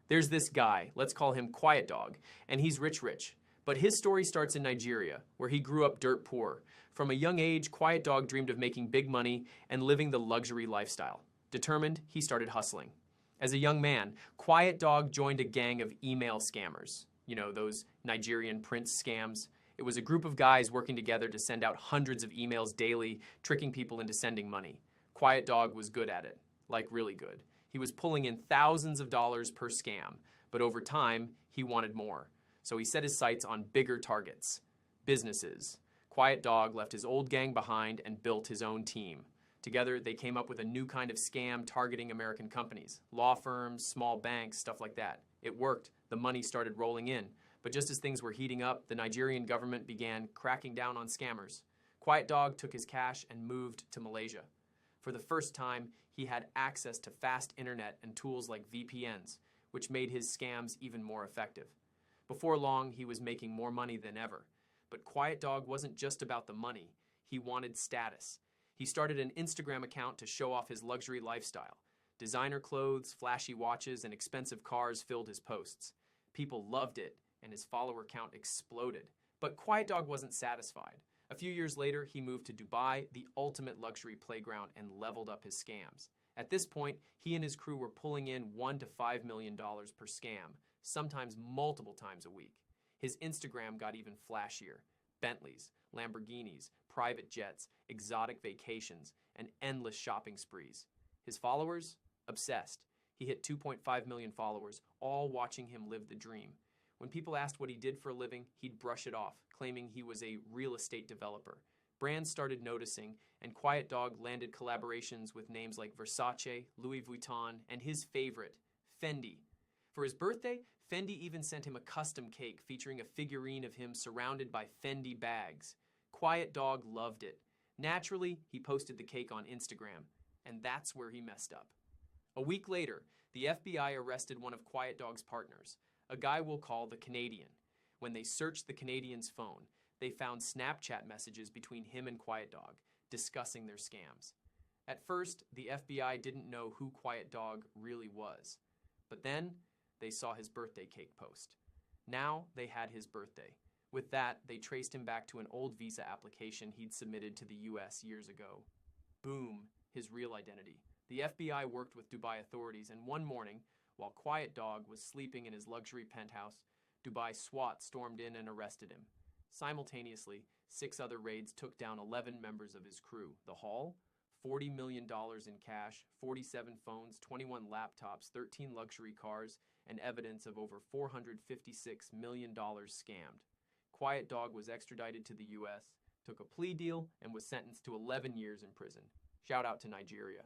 There's this guy, let's call him Quiet Dog, and he's rich. But his story starts in Nigeria, where he grew up dirt poor. From a young age, Quiet Dog dreamed of making big money and living the luxury lifestyle. Determined, he started hustling. As a young man, Quiet Dog joined a gang of email scammers. You know, those Nigerian prince scams. It was a group of guys working together to send out hundreds of emails daily, tricking people into sending money. Quiet Dog was good at it, like really good. He was pulling in thousands of dollars per scam, but over time, he wanted more. So he set his sights on bigger targets, businesses. Quiet Dog left his old gang behind and built his own team. Together, they came up with a new kind of scam targeting American companies, law firms, small banks, stuff like that. It worked. The money started rolling in. But just as things were heating up, the Nigerian government began cracking down on scammers. Quiet Dog took his cash and moved to Malaysia. For the first time, he had access to fast internet and tools like VPNs, which made his scams even more effective. Before long, he was making more money than ever. But Quiet Dog wasn't just about the money. He wanted status. He started an Instagram account to show off his luxury lifestyle. Designer clothes, flashy watches, and expensive cars filled his posts. People loved it, and his follower count exploded. But Quiet Dog wasn't satisfied. A few years later, he moved to Dubai, the ultimate luxury playground, and leveled up his scams. At this point, he and his crew were pulling in $1 to $5 million per scam, sometimes multiple times a week. His Instagram got even flashier. Bentleys, Lamborghinis, private jets, exotic vacations, and endless shopping sprees. His followers? Obsessed. He hit 2.5 million followers, all watching him live the dream. When people asked what he did for a living, he'd brush it off, claiming he was a real estate developer. Brands started noticing, and Quiet Dog landed collaborations with names like Versace, Louis Vuitton, and his favorite, Fendi. For his birthday, Fendi even sent him a custom cake featuring a figurine of him surrounded by Fendi bags. Quiet Dog loved it. Naturally, he posted the cake on Instagram, and that's where he messed up. A week later, the FBI arrested one of Quiet Dog's partners, a guy we'll call the Canadian. When they searched the Canadian's phone, they found Snapchat messages between him and Quiet Dog, discussing their scams. At first, the FBI didn't know who Quiet Dog really was. But then, they saw his birthday cake post. Now, they had his birthday. With that, they traced him back to an old visa application he'd submitted to the US years ago. Boom, his real identity. The FBI worked with Dubai authorities, and one morning, while Quiet Dog was sleeping in his luxury penthouse, Dubai SWAT stormed in and arrested him. Simultaneously, 6 other raids took down 11 members of his crew. The haul? $40 million in cash, 47 phones, 21 laptops, 13 luxury cars, and evidence of over $456 million scammed. Quiet Dog was extradited to the US, took a plea deal, and was sentenced to 11 years in prison. Shout out to Nigeria.